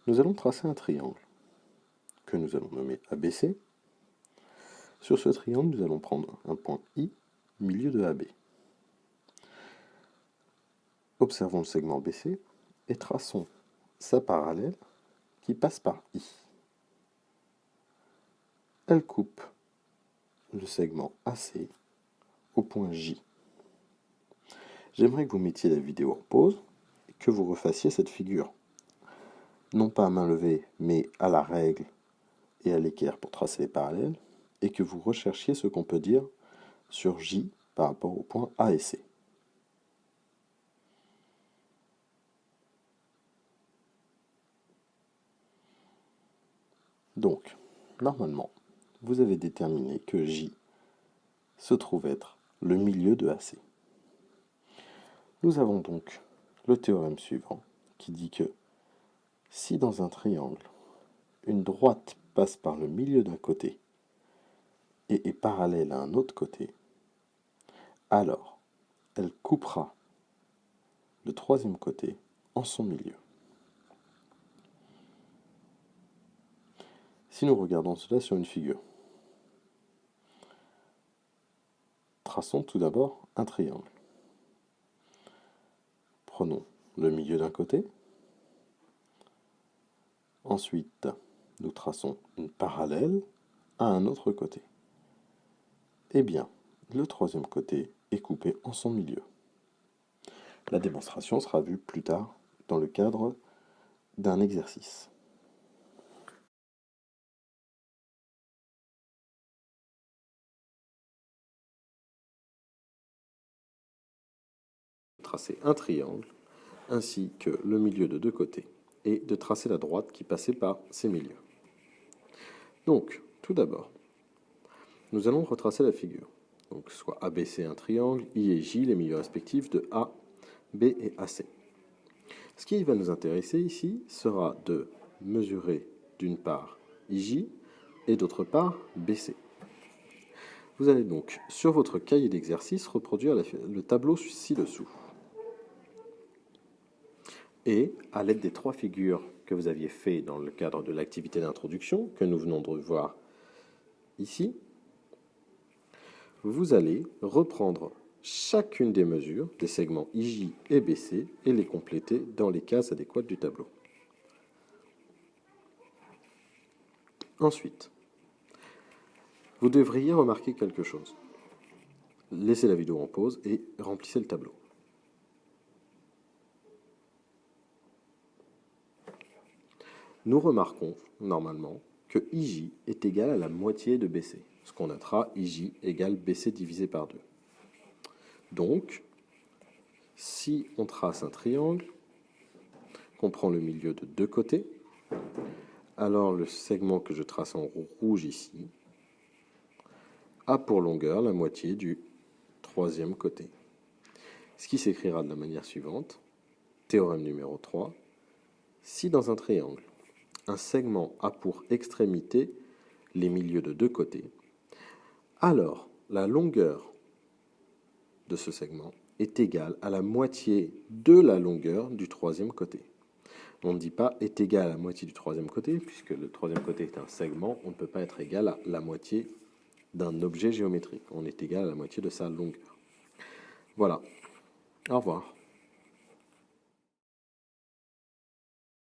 nous allons tracer un triangle que nous allons nommer ABC. Sur ce triangle, nous allons prendre un point I, milieu de AB. Observons le segment BC et traçons sa parallèle qui passe par I. Elle coupe le segment AC au point J. J'aimerais que vous mettiez la vidéo en pause et que vous refassiez cette figure. Non pas à main levée, mais à la règle et à l'équerre pour tracer les parallèles, et que vous recherchiez ce qu'on peut dire sur J par rapport au point A et C. Donc, normalement, vous avez déterminé que J se trouve être le milieu de AC. Nous avons donc le théorème suivant qui dit que si dans un triangle, une droite passe par le milieu d'un côté et est parallèle à un autre côté, alors elle coupera le troisième côté en son milieu. Si nous regardons cela sur une figure, traçons tout d'abord un triangle. Prenons le milieu d'un côté. Ensuite, nous traçons une parallèle à un autre côté. Eh bien, le troisième côté est coupé en son milieu. La démonstration sera vue plus tard dans le cadre d'un exercice. Tracer un triangle ainsi que le milieu de deux côtés et de tracer la droite qui passait par ces milieux. Donc, tout d'abord, nous allons retracer la figure. Donc, soit ABC un triangle, I et J les milieux respectifs de A, B et AC. Ce qui va nous intéresser ici sera de mesurer d'une part IJ et d'autre part BC. Vous allez donc sur votre cahier d'exercice reproduire le tableau ci-dessous. Et à l'aide des trois figures que vous aviez fait dans le cadre de l'activité d'introduction que nous venons de voir ici, vous allez reprendre chacune des mesures des segments IJ et BC et les compléter dans les cases adéquates du tableau. Ensuite, vous devriez remarquer quelque chose. Laissez la vidéo en pause et remplissez le tableau. Nous remarquons normalement que IJ est égal à la moitié de BC, ce qu'on notera IJ égale BC divisé par 2. Donc, si on trace un triangle, qu'on prend le milieu de deux côtés, alors le segment que je trace en rouge ici a pour longueur la moitié du troisième côté. Ce qui s'écrira de la manière suivante, théorème numéro 3, si dans un triangle, un segment a pour extrémité les milieux de deux côtés, alors la longueur de ce segment est égale à la moitié de la longueur du troisième côté. On ne dit pas est égal à la moitié du troisième côté, puisque le troisième côté est un segment, on ne peut pas être égal à la moitié d'un objet géométrique. On est égal à la moitié de sa longueur. Voilà. Au revoir.